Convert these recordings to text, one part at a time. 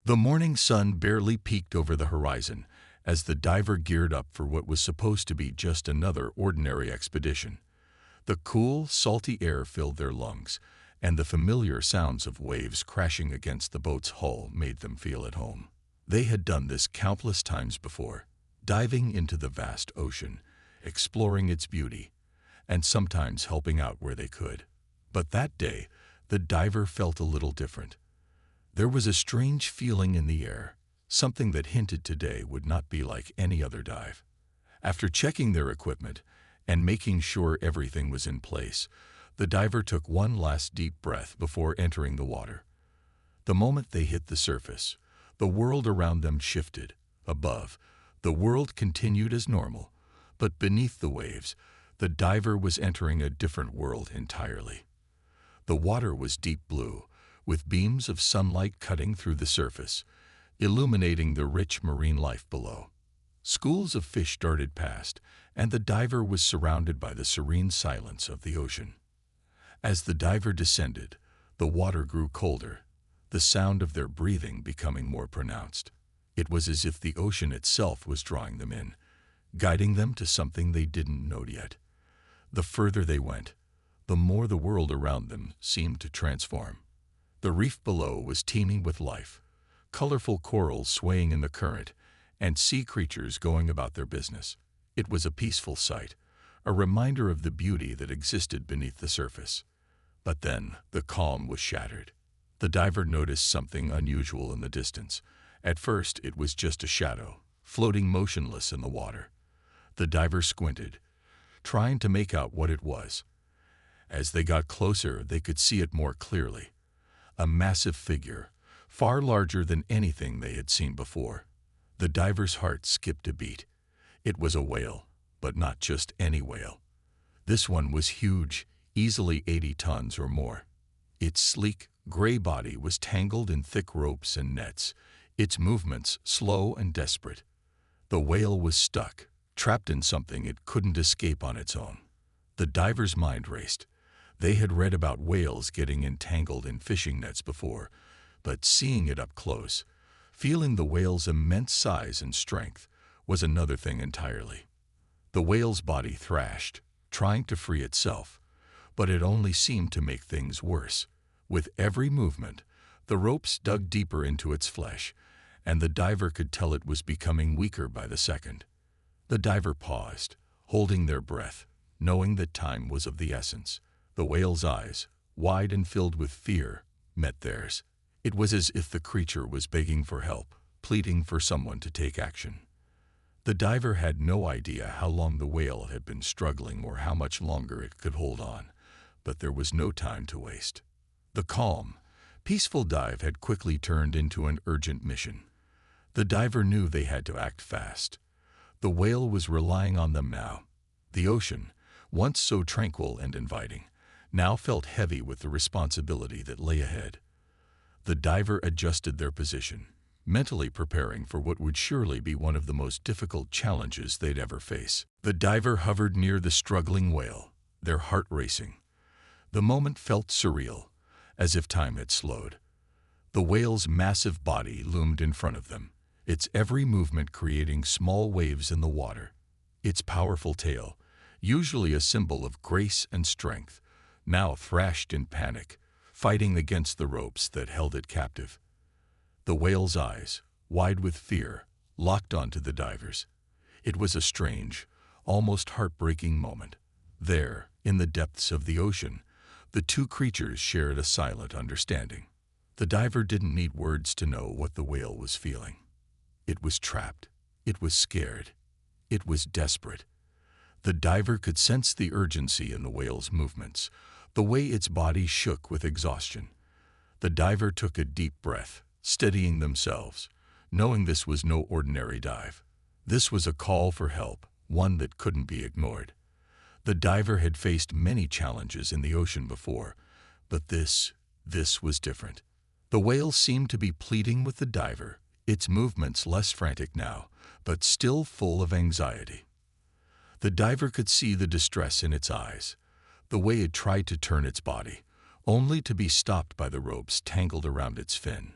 The morning sun barely peeked over the horizon as the diver geared up for what was supposed to be just another ordinary expedition. The cool, salty air filled their lungs, and the familiar sounds of waves crashing against the boat's hull made them feel at home. They had done this countless times before, diving into the vast ocean, exploring its beauty, and sometimes helping out where they could. But that day, the diver felt a little different. There was a strange feeling in the air, something that hinted today would not be like any other dive. After checking their equipment and making sure everything was in place, the diver took one last deep breath before entering the water. The moment they hit the surface, the world around them shifted. Above, the world continued as normal, but beneath the waves, the diver was entering a different world entirely. The water was deep blue, with beams of sunlight cutting through the surface, illuminating the rich marine life below. Schools of fish darted past, and the diver was surrounded by the serene silence of the ocean. As the diver descended, the water grew colder, the sound of their breathing becoming more pronounced. It was as if the ocean itself was drawing them in, guiding them to something they didn't know yet. The further they went, the more the world around them seemed to transform. The reef below was teeming with life, colorful corals swaying in the current, and sea creatures going about their business. It was a peaceful sight, a reminder of the beauty that existed beneath the surface. But then the calm was shattered. The diver noticed something unusual in the distance. At first, it was just a shadow, floating motionless in the water. The diver squinted, trying to make out what it was. As they got closer, they could see it more clearly. A massive figure, far larger than anything they had seen before. The diver's heart skipped a beat. It was a whale, but not just any whale. This one was huge, easily 80 tons or more. Its sleek, gray body was tangled in thick ropes and nets, its movements slow and desperate. The whale was stuck, trapped in something it couldn't escape on its own. The diver's mind raced. They had read about whales getting entangled in fishing nets before, but seeing it up close, feeling the whale's immense size and strength, was another thing entirely. The whale's body thrashed, trying to free itself, but it only seemed to make things worse. With every movement, the ropes dug deeper into its flesh, and the diver could tell it was becoming weaker by the second. The diver paused, holding their breath, knowing that time was of the essence. The whale's eyes, wide and filled with fear, met theirs. It was as if the creature was begging for help, pleading for someone to take action. The diver had no idea how long the whale had been struggling or how much longer it could hold on, but there was no time to waste. The calm, peaceful dive had quickly turned into an urgent mission. The diver knew they had to act fast. The whale was relying on them now. The ocean, once so tranquil and inviting, now felt heavy with the responsibility that lay ahead. The diver adjusted their position, mentally preparing for what would surely be one of the most difficult challenges they'd ever face. The diver hovered near the struggling whale, their heart racing. The moment felt surreal, as if time had slowed. The whale's massive body loomed in front of them, its every movement creating small waves in the water. Its powerful tail, usually a symbol of grace and strength, now thrashed in panic, fighting against the ropes that held it captive. The whale's eyes, wide with fear, locked onto the divers. It was a strange, almost heartbreaking moment. There, in the depths of the ocean, the two creatures shared a silent understanding. The diver didn't need words to know what the whale was feeling. It was trapped. It was scared. It was desperate. The diver could sense the urgency in the whale's movements, the way its body shook with exhaustion. The diver took a deep breath, steadying themselves, knowing this was no ordinary dive. This was a call for help, one that couldn't be ignored. The diver had faced many challenges in the ocean before, but this was different. The whale seemed to be pleading with the diver, its movements less frantic now, but still full of anxiety. The diver could see the distress in its eyes, the way it tried to turn its body, only to be stopped by the ropes tangled around its fin.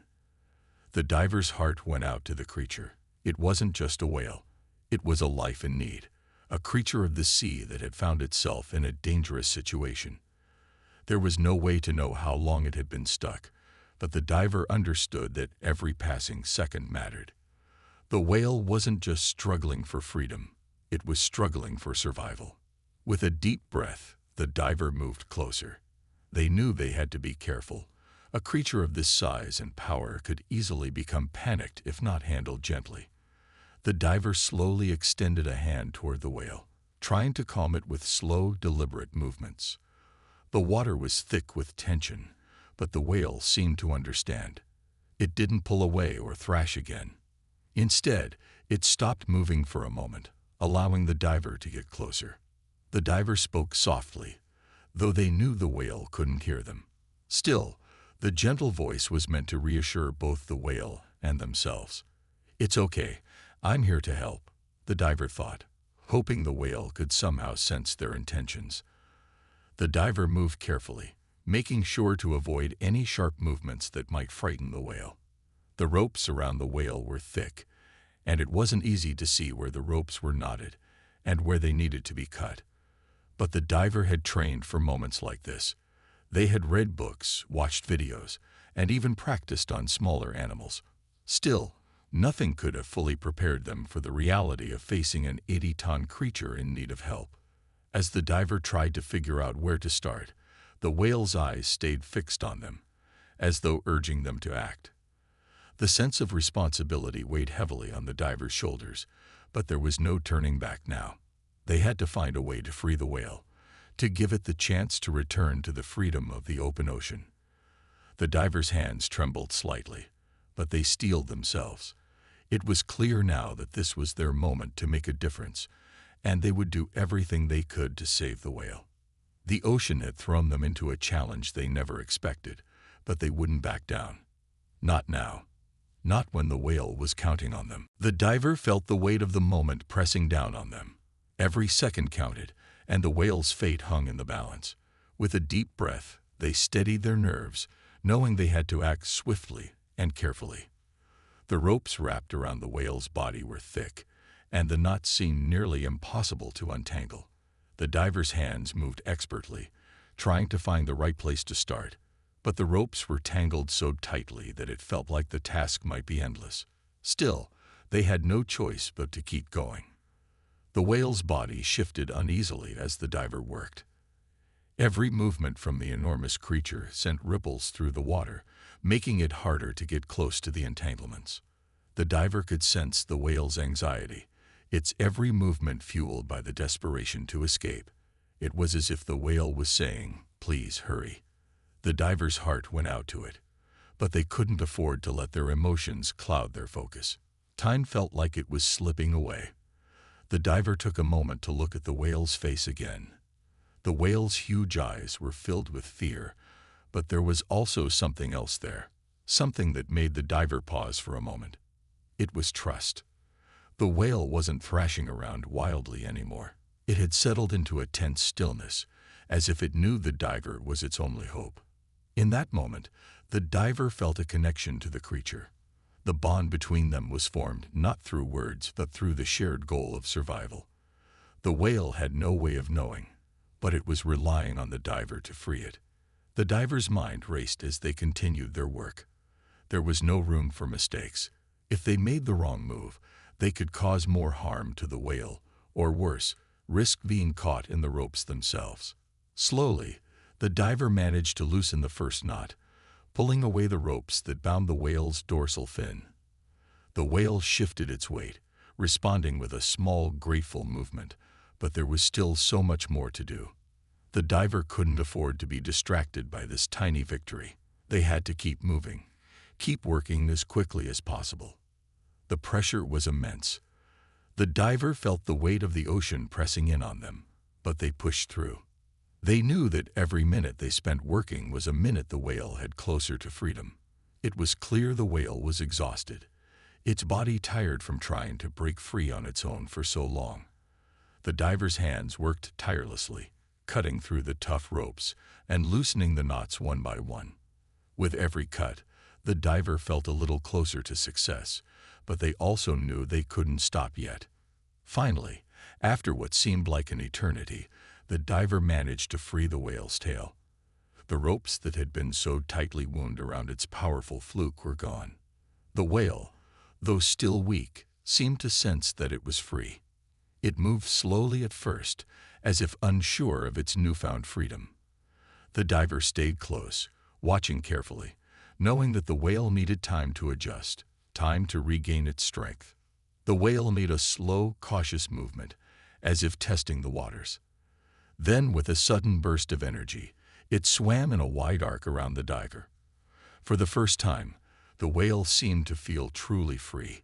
The diver's heart went out to the creature. It wasn't just a whale. It was a life in need, a creature of the sea that had found itself in a dangerous situation. There was no way to know how long it had been stuck, but the diver understood that every passing second mattered. The whale wasn't just struggling for freedom, it was struggling for survival. With a deep breath, the diver moved closer. They knew they had to be careful. A creature of this size and power could easily become panicked if not handled gently. The diver slowly extended a hand toward the whale, trying to calm it with slow, deliberate movements. The water was thick with tension, but the whale seemed to understand. It didn't pull away or thrash again. Instead, it stopped moving for a moment, allowing the diver to get closer. The diver spoke softly, though they knew the whale couldn't hear them. Still, the gentle voice was meant to reassure both the whale and themselves. "It's okay, I'm here to help," the diver thought, hoping the whale could somehow sense their intentions. The diver moved carefully, making sure to avoid any sharp movements that might frighten the whale. The ropes around the whale were thick, and it wasn't easy to see where the ropes were knotted and where they needed to be cut. But the diver had trained for moments like this. They had read books, watched videos, and even practiced on smaller animals. Still, nothing could have fully prepared them for the reality of facing an 80-ton creature in need of help. As the diver tried to figure out where to start, the whale's eyes stayed fixed on them, as though urging them to act. The sense of responsibility weighed heavily on the diver's shoulders, but there was no turning back now. They had to find a way to free the whale, to give it the chance to return to the freedom of the open ocean. The diver's hands trembled slightly, but they steeled themselves. It was clear now that this was their moment to make a difference, and they would do everything they could to save the whale. The ocean had thrown them into a challenge they never expected, but they wouldn't back down. Not now. Not when the whale was counting on them. The diver felt the weight of the moment pressing down on them. Every second counted, and the whale's fate hung in the balance. With a deep breath, they steadied their nerves, knowing they had to act swiftly and carefully. The ropes wrapped around the whale's body were thick, and the knots seemed nearly impossible to untangle. The diver's hands moved expertly, trying to find the right place to start, but the ropes were tangled so tightly that it felt like the task might be endless. Still, they had no choice but to keep going. The whale's body shifted uneasily as the diver worked. Every movement from the enormous creature sent ripples through the water, making it harder to get close to the entanglements. The diver could sense the whale's anxiety, its every movement fueled by the desperation to escape. It was as if the whale was saying, "Please hurry." The diver's heart went out to it, but they couldn't afford to let their emotions cloud their focus. Time felt like it was slipping away. The diver took a moment to look at the whale's face again. The whale's huge eyes were filled with fear, but there was also something else there, something that made the diver pause for a moment. It was trust. The whale wasn't thrashing around wildly anymore. It had settled into a tense stillness, as if it knew the diver was its only hope. In that moment, the diver felt a connection to the creature. The bond between them was formed not through words, but through the shared goal of survival. The whale had no way of knowing, but it was relying on the diver to free it. The diver's mind raced as they continued their work. There was no room for mistakes. If they made the wrong move, they could cause more harm to the whale, or worse, risk being caught in the ropes themselves. Slowly, the diver managed to loosen the first knot, pulling away the ropes that bound the whale's dorsal fin. The whale shifted its weight, responding with a small, grateful movement, but there was still so much more to do. The diver couldn't afford to be distracted by this tiny victory. They had to keep moving, keep working as quickly as possible. The pressure was immense. The diver felt the weight of the ocean pressing in on them, but they pushed through. They knew that every minute they spent working was a minute the whale had closer to freedom. It was clear the whale was exhausted, its body tired from trying to break free on its own for so long. The diver's hands worked tirelessly, cutting through the tough ropes and loosening the knots one by one. With every cut, The diver felt a little closer to success, but they also knew they couldn't stop yet. Finally, after what seemed like an eternity, the diver managed to free the whale's tail. The ropes that had been so tightly wound around its powerful fluke were gone. The whale, though still weak, seemed to sense that it was free. It moved slowly at first, as if unsure of its newfound freedom. The diver stayed close, watching carefully, knowing that the whale needed time to adjust, time to regain its strength. The whale made a slow, cautious movement, as if testing the waters. Then, with a sudden burst of energy, it swam in a wide arc around the diver. For the first time, the whale seemed to feel truly free.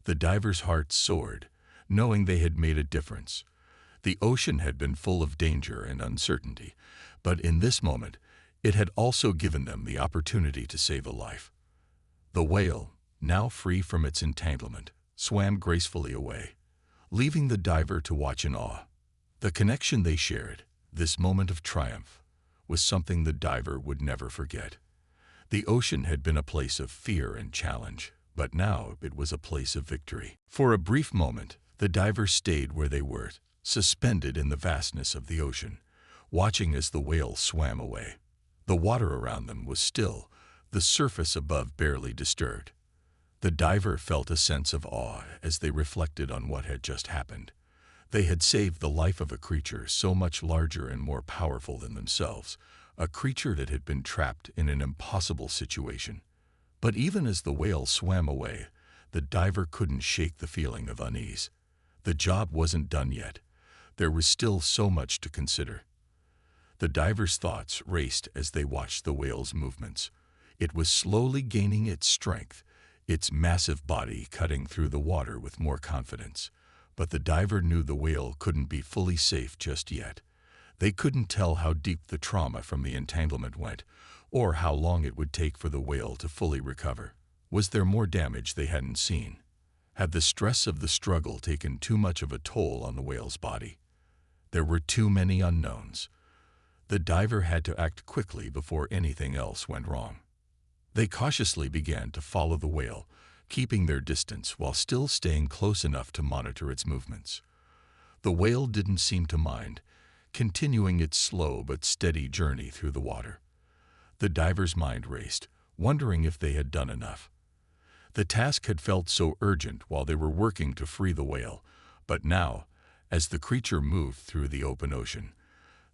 The diver's heart soared, knowing they had made a difference. The ocean had been full of danger and uncertainty, but in this moment, it had also given them the opportunity to save a life. The whale, now free from its entanglement, swam gracefully away, leaving the diver to watch in awe. The connection they shared, this moment of triumph, was something the diver would never forget. The ocean had been a place of fear and challenge, but now it was a place of victory. For a brief moment, the divers stayed where they were, suspended in the vastness of the ocean, watching as the whale swam away. The water around them was still, the surface above barely disturbed. The diver felt a sense of awe as they reflected on what had just happened. They had saved the life of a creature so much larger and more powerful than themselves, a creature that had been trapped in an impossible situation. But even as the whale swam away, the diver couldn't shake the feeling of unease. The job wasn't done yet. There was still so much to consider. The diver's thoughts raced as they watched the whale's movements. It was slowly gaining its strength, its massive body cutting through the water with more confidence. But the diver knew the whale couldn't be fully safe just yet. They couldn't tell how deep the trauma from the entanglement went, or how long it would take for the whale to fully recover. Was there more damage they hadn't seen? Had the stress of the struggle taken too much of a toll on the whale's body? There were too many unknowns. The diver had to act quickly before anything else went wrong. They cautiously began to follow the whale, keeping their distance while still staying close enough to monitor its movements. The whale didn't seem to mind, continuing its slow but steady journey through the water. The diver's mind raced, wondering if they had done enough. The task had felt so urgent while they were working to free the whale, but now, as the creature moved through the open ocean,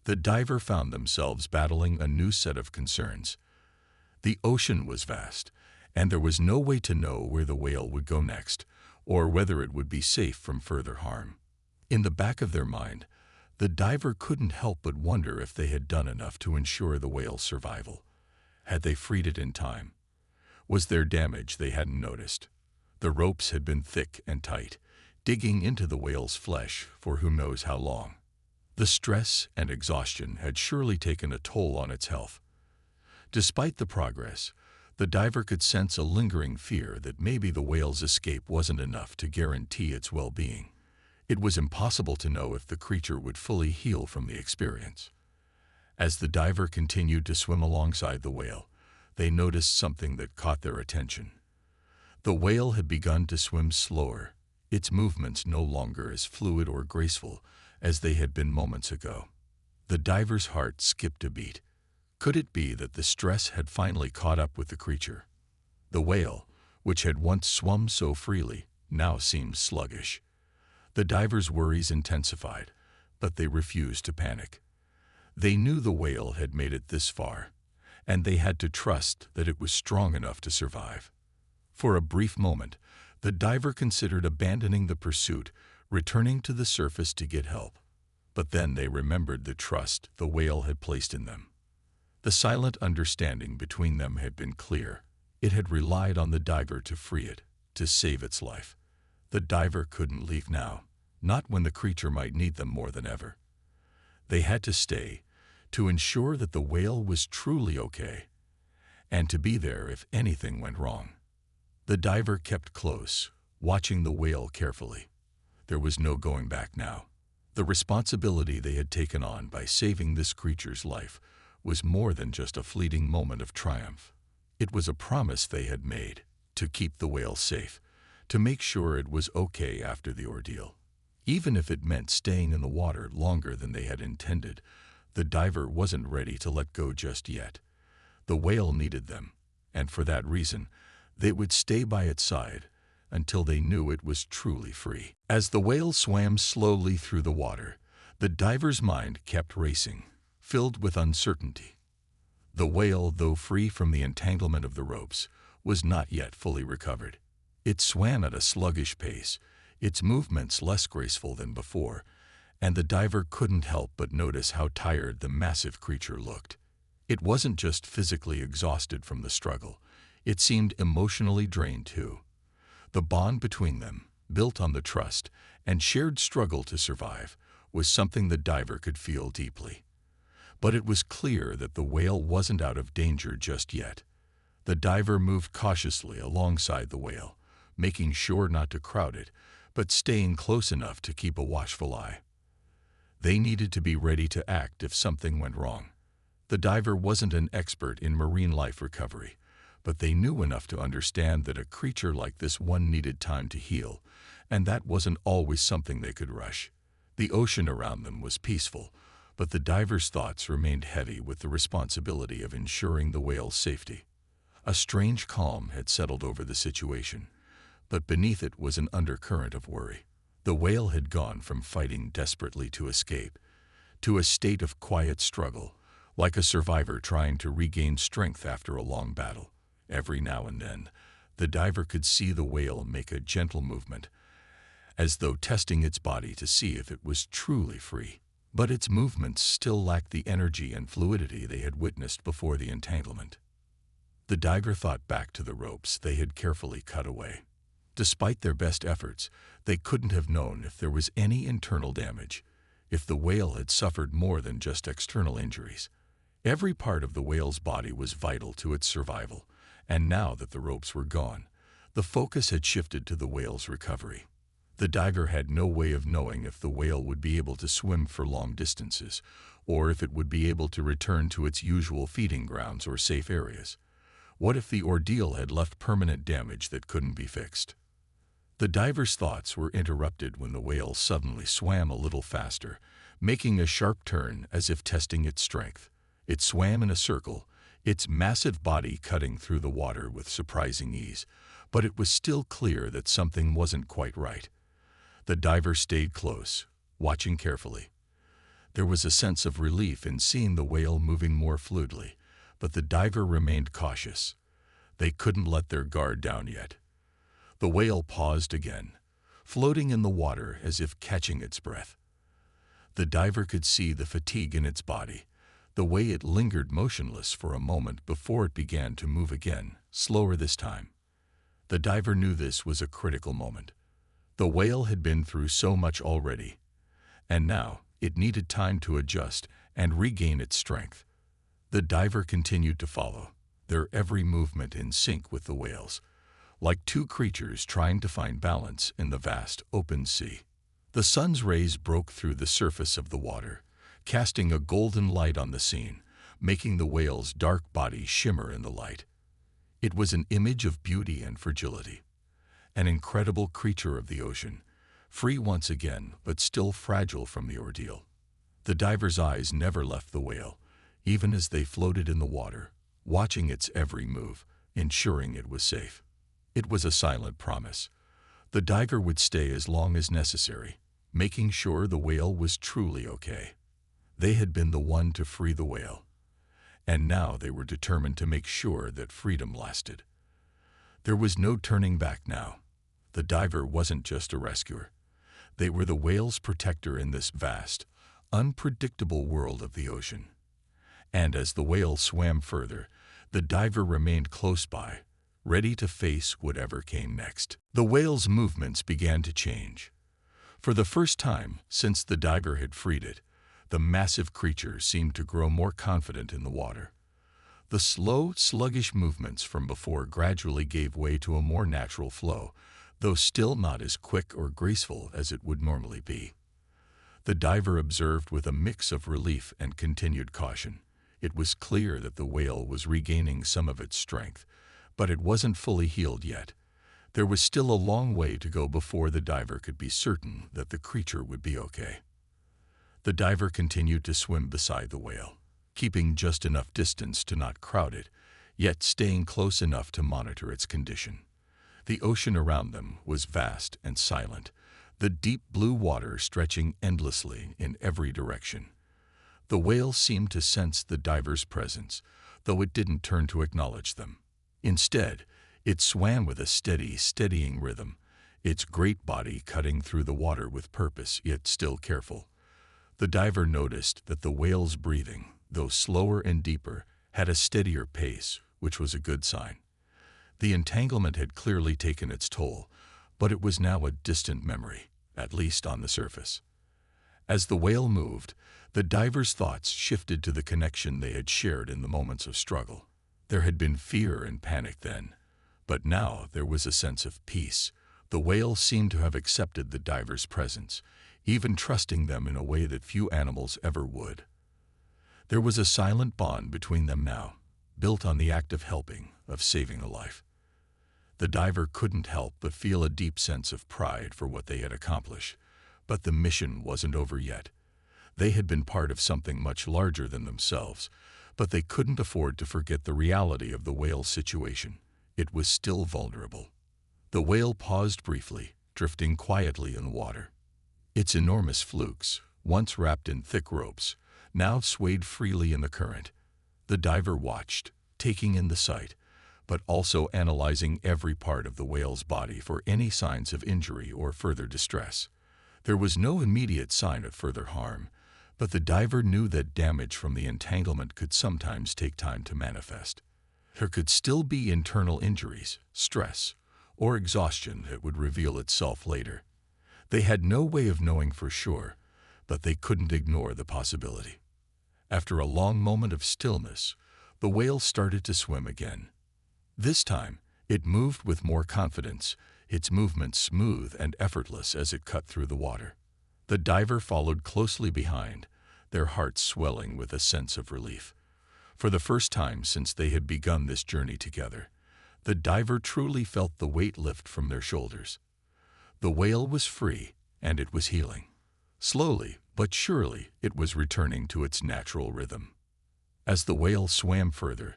the diver found themselves battling a new set of concerns. The ocean was vast, and there was no way to know where the whale would go next, or whether it would be safe from further harm. In the back of their mind, the diver couldn't help but wonder if they had done enough to ensure the whale's survival. Had they freed it in time? Was there damage they hadn't noticed? The ropes had been thick and tight, digging into the whale's flesh for who knows how long. The stress and exhaustion had surely taken a toll on its health. Despite the progress, the diver could sense a lingering fear that maybe the whale's escape wasn't enough to guarantee its well-being. It was impossible to know if the creature would fully heal from the experience. As the diver continued to swim alongside the whale, they noticed something that caught their attention. The whale had begun to swim slower, its movements no longer as fluid or graceful as they had been moments ago. The diver's heart skipped a beat. Could it be that the stress had finally caught up with the creature? The whale, which had once swum so freely, now seemed sluggish. The diver's worries intensified, but they refused to panic. They knew the whale had made it this far, and they had to trust that it was strong enough to survive. For a brief moment, the diver considered abandoning the pursuit, returning to the surface to get help. But then they remembered the trust the whale had placed in them. The silent understanding between them had been clear. It had relied on the diver to free it, to save its life. The diver couldn't leave now, not when the creature might need them more than ever. They had to stay, to ensure that the whale was truly okay, and to be there if anything went wrong. The diver kept close, watching the whale carefully. There was no going back now. The responsibility they had taken on by saving this creature's life was more than just a fleeting moment of triumph. It was a promise they had made, to keep the whale safe, to make sure it was okay after the ordeal. Even if it meant staying in the water longer than they had intended, the diver wasn't ready to let go just yet. The whale needed them, and for that reason, they would stay by its side until they knew it was truly free. As the whale swam slowly through the water, the diver's mind kept racing, filled with uncertainty. The whale, though free from the entanglement of the ropes, was not yet fully recovered. It swam at a sluggish pace, its movements less graceful than before, and the diver couldn't help but notice how tired the massive creature looked. It wasn't just physically exhausted from the struggle, it seemed emotionally drained too. The bond between them, built on the trust and shared struggle to survive, was something the diver could feel deeply. But it was clear that the whale wasn't out of danger just yet. The diver moved cautiously alongside the whale, making sure not to crowd it, but staying close enough to keep a watchful eye. They needed to be ready to act if something went wrong. The diver wasn't an expert in marine life recovery, but they knew enough to understand that a creature like this one needed time to heal, and that wasn't always something they could rush. The ocean around them was peaceful, but the diver's thoughts remained heavy with the responsibility of ensuring the whale's safety. A strange calm had settled over the situation, but beneath it was an undercurrent of worry. The whale had gone from fighting desperately to escape to a state of quiet struggle, like a survivor trying to regain strength after a long battle. Every now and then, the diver could see the whale make a gentle movement, as though testing its body to see if it was truly free. But its movements still lacked the energy and fluidity they had witnessed before the entanglement. The diver thought back to the ropes they had carefully cut away. Despite their best efforts, they couldn't have known if there was any internal damage, if the whale had suffered more than just external injuries. Every part of the whale's body was vital to its survival, and now that the ropes were gone, the focus had shifted to the whale's recovery. The diver had no way of knowing if the whale would be able to swim for long distances, or if it would be able to return to its usual feeding grounds or safe areas. What if the ordeal had left permanent damage that couldn't be fixed? The diver's thoughts were interrupted when the whale suddenly swam a little faster, making a sharp turn as if testing its strength. It swam in a circle, its massive body cutting through the water with surprising ease, but it was still clear that something wasn't quite right. The diver stayed close, watching carefully. There was a sense of relief in seeing the whale moving more fluidly, but the diver remained cautious. They couldn't let their guard down yet. The whale paused again, floating in the water as if catching its breath. The diver could see the fatigue in its body, the way it lingered motionless for a moment before it began to move again, slower this time. The diver knew this was a critical moment. The whale had been through so much already, and now it needed time to adjust and regain its strength. The diver continued to follow, their every movement in sync with the whale's, like two creatures trying to find balance in the vast, open sea. The sun's rays broke through the surface of the water, casting a golden light on the scene, making the whale's dark body shimmer in the light. It was an image of beauty and fragility. An incredible creature of the ocean, free once again, but still fragile from the ordeal. The diver's eyes never left the whale, even as they floated in the water, watching its every move, ensuring it was safe. It was a silent promise. The diver would stay as long as necessary, making sure the whale was truly okay. They had been the one to free the whale, and now they were determined to make sure that freedom lasted. There was no turning back now. The diver wasn't just a rescuer. They were the whale's protector in this vast, unpredictable world of the ocean. And as the whale swam further, the diver remained close by, ready to face whatever came next. The whale's movements began to change. For the first time since the diver had freed it, the massive creature seemed to grow more confident in the water. The slow, sluggish movements from before gradually gave way to a more natural flow, though still not as quick or graceful as it would normally be. The diver observed with a mix of relief and continued caution. It was clear that the whale was regaining some of its strength, but it wasn't fully healed yet. There was still a long way to go before the diver could be certain that the creature would be okay. The diver continued to swim beside the whale, keeping just enough distance to not crowd it, yet staying close enough to monitor its condition. The ocean around them was vast and silent, the deep blue water stretching endlessly in every direction. The whale seemed to sense the diver's presence, though it didn't turn to acknowledge them. Instead, it swam with a steady, steadying rhythm, its great body cutting through the water with purpose, yet still careful. The diver noticed that the whale's breathing, though slower and deeper, had a steadier pace, which was a good sign. The entanglement had clearly taken its toll, but it was now a distant memory, at least on the surface. As the whale moved, the diver's thoughts shifted to the connection they had shared in the moments of struggle. There had been fear and panic then, but now there was a sense of peace. The whale seemed to have accepted the diver's presence, even trusting them in a way that few animals ever would. There was a silent bond between them now, built on the act of helping, of saving a life. The diver couldn't help but feel a deep sense of pride for what they had accomplished, but the mission wasn't over yet. They had been part of something much larger than themselves, but they couldn't afford to forget the reality of the whale's situation. It was still vulnerable. The whale paused briefly, drifting quietly in the water. Its enormous flukes, once wrapped in thick ropes, now swayed freely in the current. The diver watched, taking in the sight, but also analyzing every part of the whale's body for any signs of injury or further distress. There was no immediate sign of further harm, but the diver knew that damage from the entanglement could sometimes take time to manifest. There could still be internal injuries, stress, or exhaustion that would reveal itself later. They had no way of knowing for sure, but they couldn't ignore the possibility. After a long moment of stillness, the whale started to swim again. This time, it moved with more confidence, its movements smooth and effortless as it cut through the water. The diver followed closely behind, their hearts swelling with a sense of relief. For the first time since they had begun this journey together, the diver truly felt the weight lift from their shoulders. The whale was free, and it was healing. Slowly, but surely, it was returning to its natural rhythm. As the whale swam further,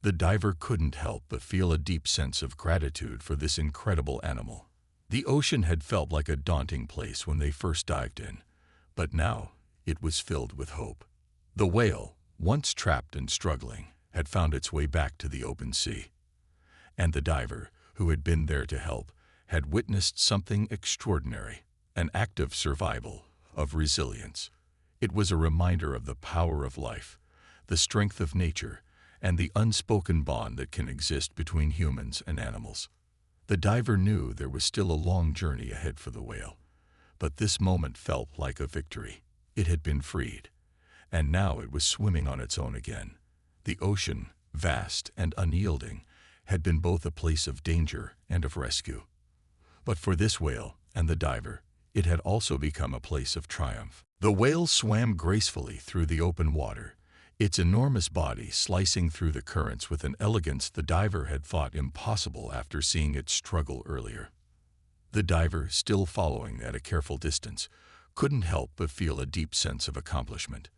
the diver couldn't help but feel a deep sense of gratitude for this incredible animal. The ocean had felt like a daunting place when they first dived in, but now it was filled with hope. The whale, once trapped and struggling, had found its way back to the open sea. And the diver, who had been there to help, had witnessed something extraordinary, an act of survival, of resilience. It was a reminder of the power of life, the strength of nature, and the unspoken bond that can exist between humans and animals. The diver knew there was still a long journey ahead for the whale, but this moment felt like a victory. It had been freed, and now it was swimming on its own again. The ocean, vast and unyielding, had been both a place of danger and of rescue. But for this whale and the diver, it had also become a place of triumph. The whale swam gracefully through the open water, its enormous body slicing through the currents with an elegance the diver had thought impossible after seeing it struggle earlier. The diver, still following at a careful distance, couldn't help but feel a deep sense of accomplishment.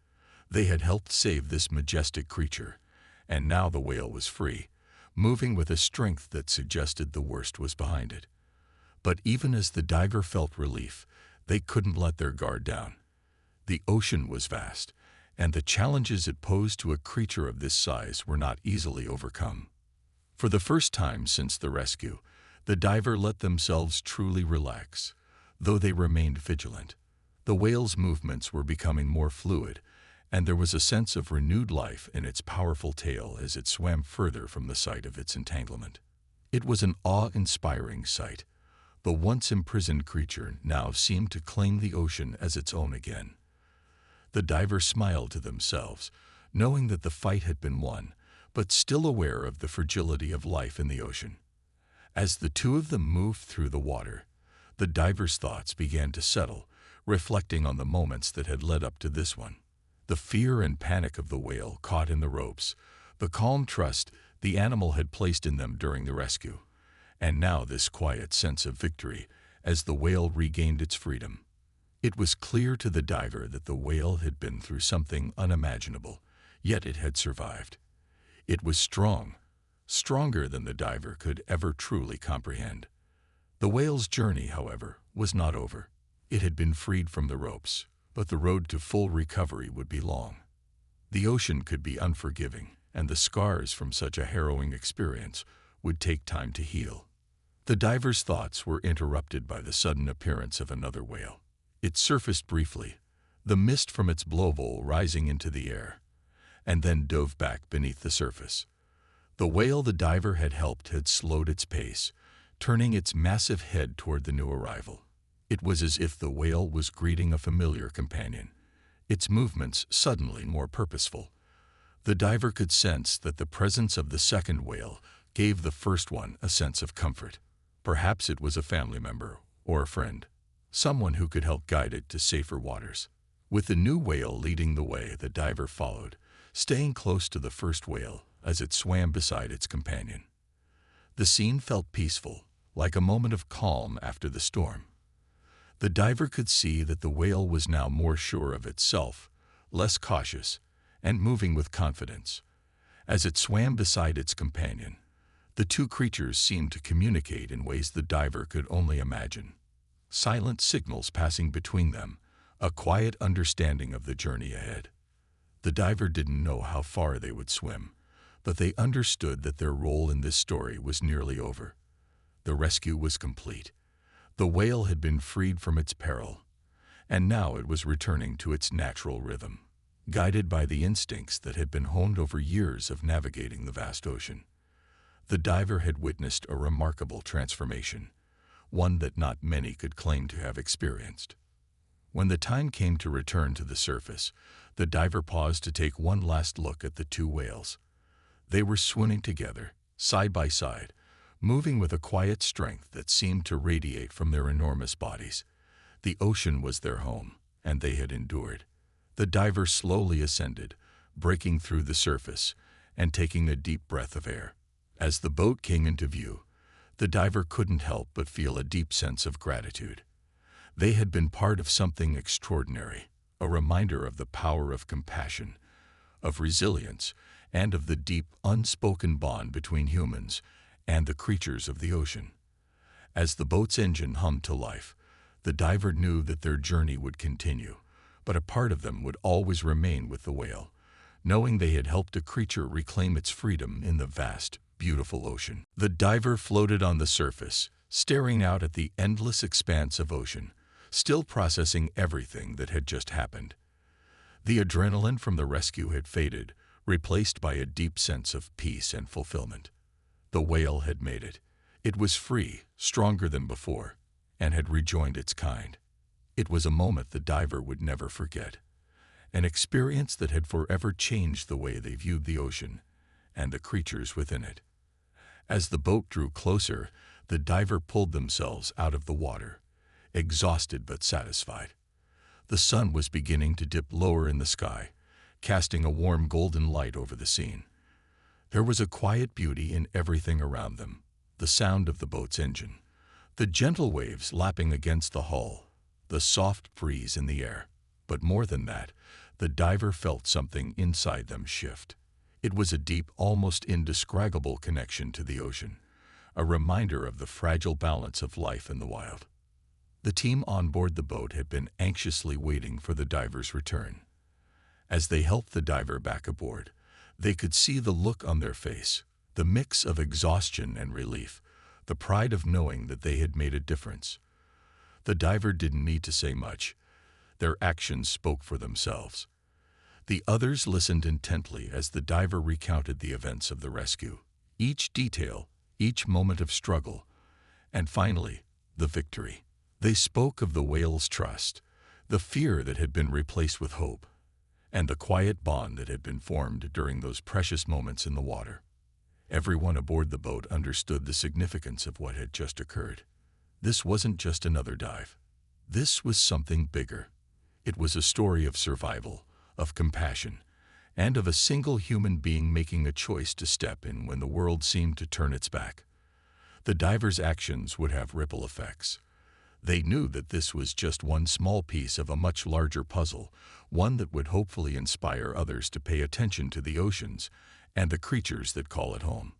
They had helped save this majestic creature, and now the whale was free, moving with a strength that suggested the worst was behind it. But even as the diver felt relief, they couldn't let their guard down. The ocean was vast, and the challenges it posed to a creature of this size were not easily overcome. For the first time since the rescue, the diver let themselves truly relax, though they remained vigilant. The whale's movements were becoming more fluid, and there was a sense of renewed life in its powerful tail as it swam further from the site of its entanglement. It was an awe-inspiring sight. The once imprisoned creature now seemed to claim the ocean as its own again. The divers smiled to themselves, knowing that the fight had been won, but still aware of the fragility of life in the ocean. As the two of them moved through the water, the diver's thoughts began to settle, reflecting on the moments that had led up to this one. The fear and panic of the whale caught in the ropes, the calm trust the animal had placed in them during the rescue, and now this quiet sense of victory as the whale regained its freedom. It was clear to the diver that the whale had been through something unimaginable, yet it had survived. It was strong, stronger than the diver could ever truly comprehend. The whale's journey, however, was not over. It had been freed from the ropes, but the road to full recovery would be long. The ocean could be unforgiving, and the scars from such a harrowing experience would take time to heal. The diver's thoughts were interrupted by the sudden appearance of another whale. It surfaced briefly, the mist from its blowhole rising into the air, and then dove back beneath the surface. The whale the diver had helped had slowed its pace, turning its massive head toward the new arrival. It was as if the whale was greeting a familiar companion, its movements suddenly more purposeful. The diver could sense that the presence of the second whale gave the first one a sense of comfort. Perhaps it was a family member or a friend, someone who could help guide it to safer waters. With the new whale leading the way, the diver followed, staying close to the first whale as it swam beside its companion. The scene felt peaceful, like a moment of calm after the storm. The diver could see that the whale was now more sure of itself, less cautious, and moving with confidence. As it swam beside its companion, the two creatures seemed to communicate in ways the diver could only imagine. Silent signals passing between them, a quiet understanding of the journey ahead. The diver didn't know how far they would swim, but they understood that their role in this story was nearly over. The rescue was complete. The whale had been freed from its peril, and now it was returning to its natural rhythm, guided by the instincts that had been honed over years of navigating the vast ocean. The diver had witnessed a remarkable transformation, one that not many could claim to have experienced. When the time came to return to the surface, the diver paused to take one last look at the two whales. They were swimming together, side by side, moving with a quiet strength that seemed to radiate from their enormous bodies. The ocean was their home, and they had endured. The diver slowly ascended, breaking through the surface and taking a deep breath of air. As the boat came into view, the diver couldn't help but feel a deep sense of gratitude. They had been part of something extraordinary, a reminder of the power of compassion, of resilience, and of the deep, unspoken bond between humans and the creatures of the ocean. As the boat's engine hummed to life, the diver knew that their journey would continue, but a part of them would always remain with the whale, knowing they had helped a creature reclaim its freedom in the vast, beautiful ocean. The diver floated on the surface, staring out at the endless expanse of ocean, still processing everything that had just happened. The adrenaline from the rescue had faded, replaced by a deep sense of peace and fulfillment. The whale had made it. It was free, stronger than before, and had rejoined its kind. It was a moment the diver would never forget, an experience that had forever changed the way they viewed the ocean and the creatures within it. As the boat drew closer, the diver pulled themselves out of the water, exhausted but satisfied. The sun was beginning to dip lower in the sky, casting a warm golden light over the scene. There was a quiet beauty in everything around them, the sound of the boat's engine, the gentle waves lapping against the hull, the soft breeze in the air. But more than that, the diver felt something inside them shift. It was a deep, almost indescribable connection to the ocean, a reminder of the fragile balance of life in the wild. The team on board the boat had been anxiously waiting for the diver's return. As they helped the diver back aboard, they could see the look on their face, the mix of exhaustion and relief, the pride of knowing that they had made a difference. The diver didn't need to say much. Their actions spoke for themselves. The others listened intently as the diver recounted the events of the rescue, each detail, each moment of struggle, and finally, the victory. They spoke of the whale's trust, the fear that had been replaced with hope, and the quiet bond that had been formed during those precious moments in the water. Everyone aboard the boat understood the significance of what had just occurred. This wasn't just another dive. This was something bigger. It was a story of survival, of compassion, and of a single human being making a choice to step in when the world seemed to turn its back. The divers' actions would have ripple effects. They knew that this was just one small piece of a much larger puzzle, one that would hopefully inspire others to pay attention to the oceans and the creatures that call it home.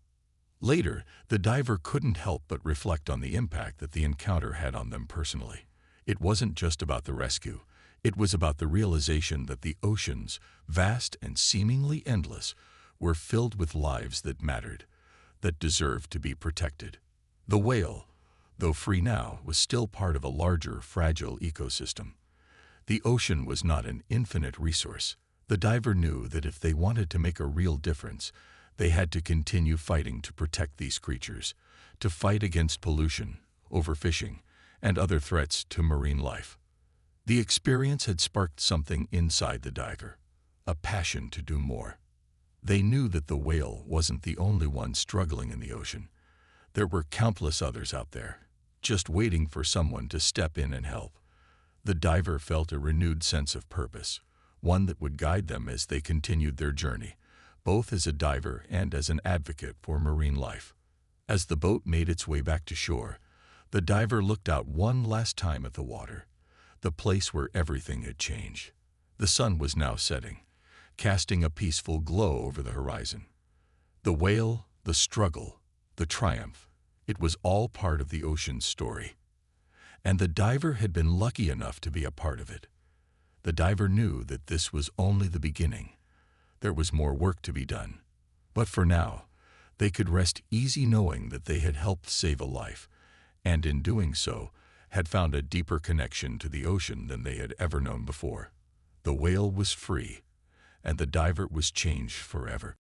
Later, the diver couldn't help but reflect on the impact that the encounter had on them personally. It wasn't just about the rescue. It was about the realization that the oceans, vast and seemingly endless, were filled with lives that mattered, that deserved to be protected. The whale, though free now, was still part of a larger, fragile ecosystem. The ocean was not an infinite resource. The diver knew that if they wanted to make a real difference, they had to continue fighting to protect these creatures, to fight against pollution, overfishing, and other threats to marine life. The experience had sparked something inside the diver, a passion to do more. They knew that the whale wasn't the only one struggling in the ocean. There were countless others out there, just waiting for someone to step in and help. The diver felt a renewed sense of purpose, one that would guide them as they continued their journey, both as a diver and as an advocate for marine life. As the boat made its way back to shore, the diver looked out one last time at the water, the place where everything had changed. The sun was now setting, casting a peaceful glow over the horizon. The whale, the struggle, the triumph, it was all part of the ocean's story. And the diver had been lucky enough to be a part of it. The diver knew that this was only the beginning. There was more work to be done. But for now, they could rest easy knowing that they had helped save a life, and in doing so, had found a deeper connection to the ocean than they had ever known before. The whale was free, and the diver was changed forever.